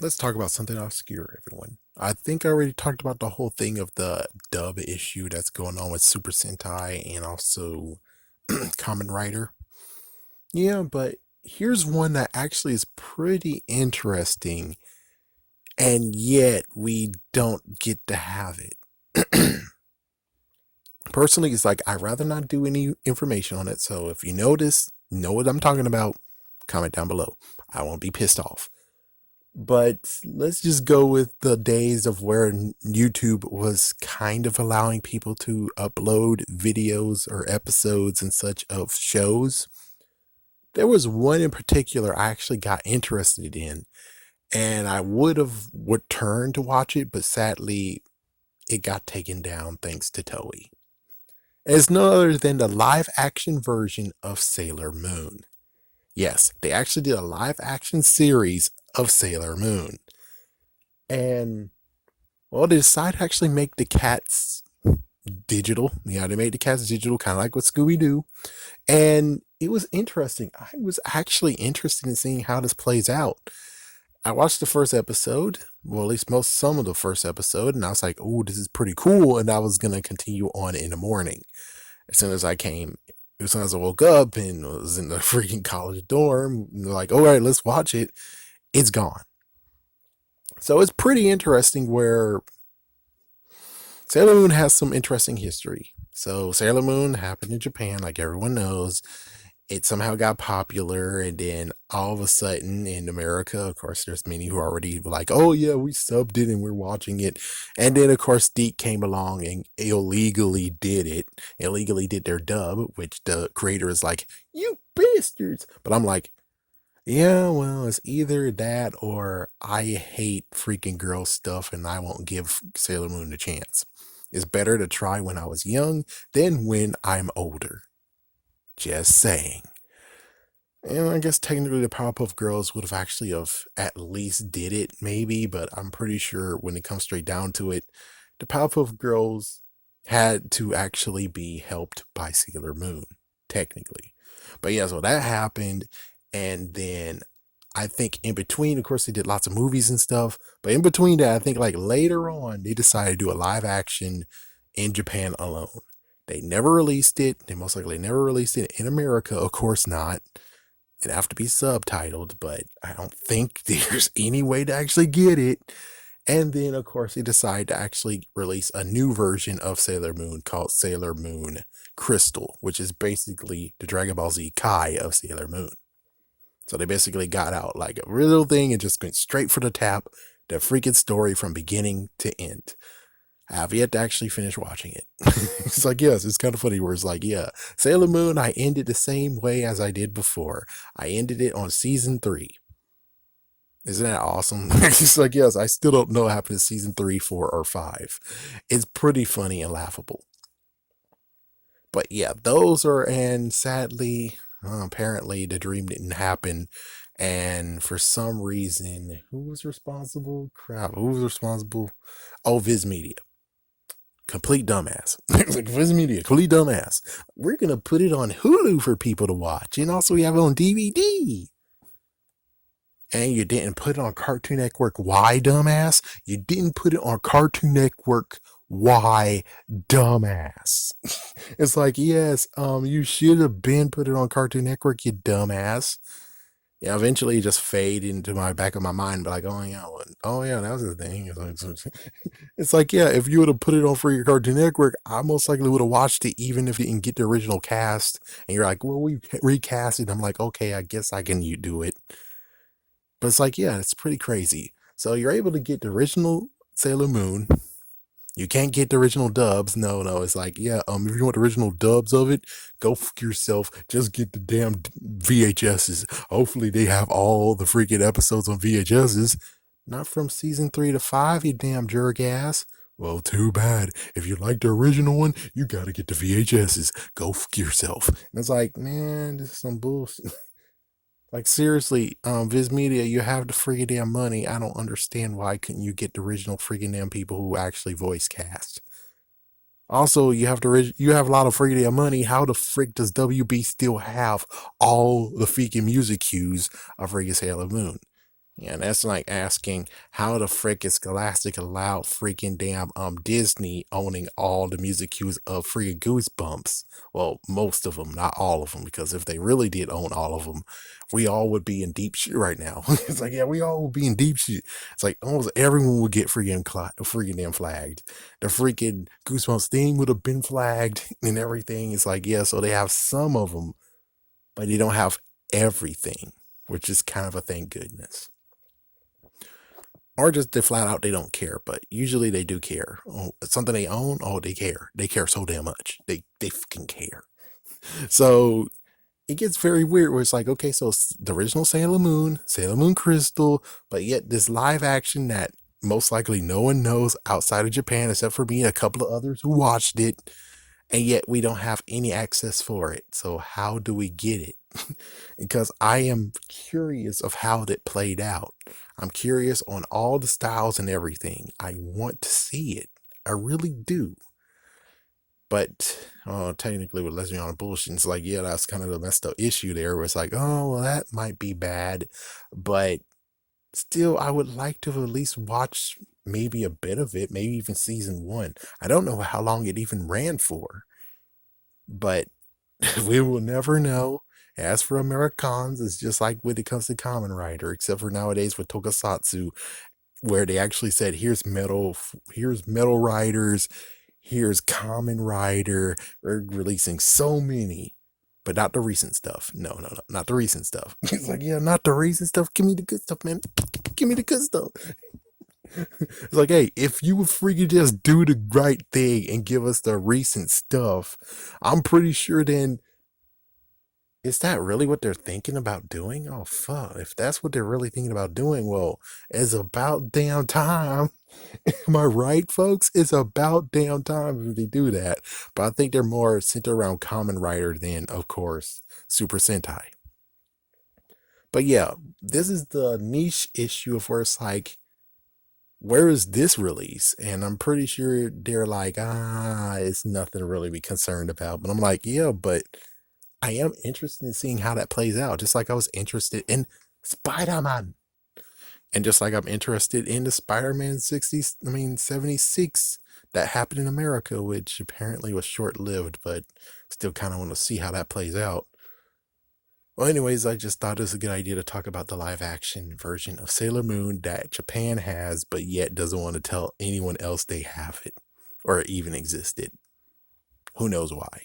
Let's talk about something obscure, everyone. I think I already talked about the whole thing of the dub issue that's going on with Super Sentai and also Kamen Rider. Yeah, but here's one that actually is pretty interesting, and yet we don't get to have it. Personally, it's like I'd rather not do any information on it. So if you notice, know what I'm talking about, comment down below. I won't be pissed off. But let's just go with the days of where YouTube was kind of allowing people to upload videos or episodes and such of shows. There was one in particular I actually got interested in, and I would turn to watch it, but sadly it got taken down thanks to Toei. It's no other than the live action version of Sailor Moon. Yes, they actually did a live action series of Sailor Moon. And well, they decided to actually make the cats digital. Yeah, they made the cats digital, kind of like what Scooby Doo. And it was interesting. I was actually interested in seeing how this plays out. I watched the first episode, well, at least some of the first episode, and I was like, oh, this is pretty cool. And I was going to continue on in the morning. As soon as I woke up and was in the freaking college dorm, like, all right, let's watch it. It's gone. So it's pretty interesting where Sailor Moon has some interesting history. So Sailor Moon happened in Japan, like everyone knows. It somehow got popular, and then all of a sudden in America, of course, there's many who already were like, oh yeah, we subbed it and we're watching it. And then of course DeeK came along and illegally did their dub, which the creator is like, you bastards. But I'm like, yeah, well, it's either that or I hate freaking girl stuff and I won't give Sailor Moon a chance. It's better to try when I was young than when I'm older. Just saying. And I guess technically the Powerpuff Girls would have actually have at least did it, maybe, but I'm pretty sure when it comes straight down to it, the Powerpuff Girls had to actually be helped by Sailor Moon, technically. But yeah, so that happened, and then I think in between, of course, they did lots of movies and stuff, but in between that, I think like later on, they decided to do a live action in Japan alone. They never released it. They most likely never released it in America. Of course not. It'd have to be subtitled, but I don't think there's any way to actually get it. And then, of course, they decided to actually release a new version of Sailor Moon called Sailor Moon Crystal, which is basically the Dragon Ball Z Kai of Sailor Moon. So they basically got out like a real thing and just went straight for the tap, the freaking story from beginning to end. I have yet to actually finish watching it. It's like, yes, it's kind of funny where it's like, yeah, Sailor Moon, I ended the same way as I did before. I ended it on season 3. Isn't that awesome? It's like, yes, I still don't know what happened to season 3, 4, or 5. It's pretty funny and laughable. But yeah, those are, and sadly, apparently the dream didn't happen. And for some reason, who was responsible? Crap, who was responsible? Oh, Viz Media. Complete dumbass. Like Viz Media, complete dumbass. We're gonna put it on Hulu for people to watch, and also we have it on DVD. And you didn't put it on Cartoon Network. Why, dumbass? You didn't put it on Cartoon Network. Why, dumbass? It's like, yes, you should have been put it on Cartoon Network, you dumbass. Yeah, eventually it just fade into my back of my mind, but like, oh yeah, that was the thing. It's like, yeah, if you would have put it on for your Cartoon Network, I most likely would have watched it, even if you didn't get the original cast. And you're like, well, we recast it. I'm like, okay, I guess I can you do it. But it's like, yeah, it's pretty crazy. So you're able to get the original Sailor Moon. You can't get the original dubs. No, it's like, yeah, if you want the original dubs of it, go fuck yourself. Just get the damn VHSs. Hopefully they have all the freaking episodes on VHSs. Not from season 3 to 5, you damn jerk ass. Well, too bad. If you like the original one, you gotta get the VHSs. Go fuck yourself. And it's like, man, this is some bullshit. Like seriously, Viz Media, you have the friggin' damn money. I don't understand why couldn't you get the original friggin' damn people who actually voice cast. Also, you have a lot of friggin' damn money. How the frick does WB still have all the freaking music cues of friggin' Sailor Moon? Yeah, that's like asking how the frick is Scholastic allowed freaking damn Disney owning all the music cues of freaking Goosebumps. Well, most of them, not all of them, because if they really did own all of them, we all would be in deep shit right now. It's like, yeah, we all would be in deep shit. It's like almost everyone would get freaking damn flagged. The freaking Goosebumps theme would have been flagged and everything. It's like, yeah, so they have some of them, but they don't have everything, which is kind of a thank goodness. Or just they flat out they don't care, but usually they do care. Oh, something they own, oh they care. They care so damn much. They fucking care. So it gets very weird where it's like, okay, so the original Sailor Moon Crystal, but yet this live action that most likely no one knows outside of Japan except for me and a couple of others who watched it, and yet we don't have any access for it. So how do we get it? Because I am curious of how that played out. I'm curious on all the styles and everything. I want to see it. I really do. But technically, with Lesbian Bullshit, it's like, yeah, that's kind of the messed up issue there. Where it's like, oh, well, that might be bad, but still, I would like to at least watch maybe a bit of it, maybe even season one. I don't know how long it even ran for, but we will never know. As for Americans, it's just like when it comes to Kamen Rider, except for nowadays with Tokusatsu, where they actually said, here's Metal Riders, here's Kamen Rider. We're releasing so many, but not the recent stuff. No, no, no, not the recent stuff. It's like, yeah, not the recent stuff. Give me the good stuff, man. Give me the good stuff. It's like, hey, if you would freaking just do the right thing and give us the recent stuff, I'm pretty sure then is that really what they're thinking about doing? Oh, fuck. If that's what they're really thinking about doing, well, it's about damn time. Am I right, folks? It's about damn time if they do that. But I think they're more centered around Kamen Rider than, of course, Super Sentai. But yeah, this is the niche issue of where it's like, where is this release? And I'm pretty sure they're like, it's nothing to really be concerned about. But I'm like, yeah, but I am interested in seeing how that plays out, just like I was interested in Spider Man. And just like I'm interested in the Spider Man 76 that happened in America, which apparently was short lived, but still kind of want to see how that plays out. Well, anyways, I just thought it was a good idea to talk about the live action version of Sailor Moon that Japan has, but yet doesn't want to tell anyone else they have it or even existed. Who knows why?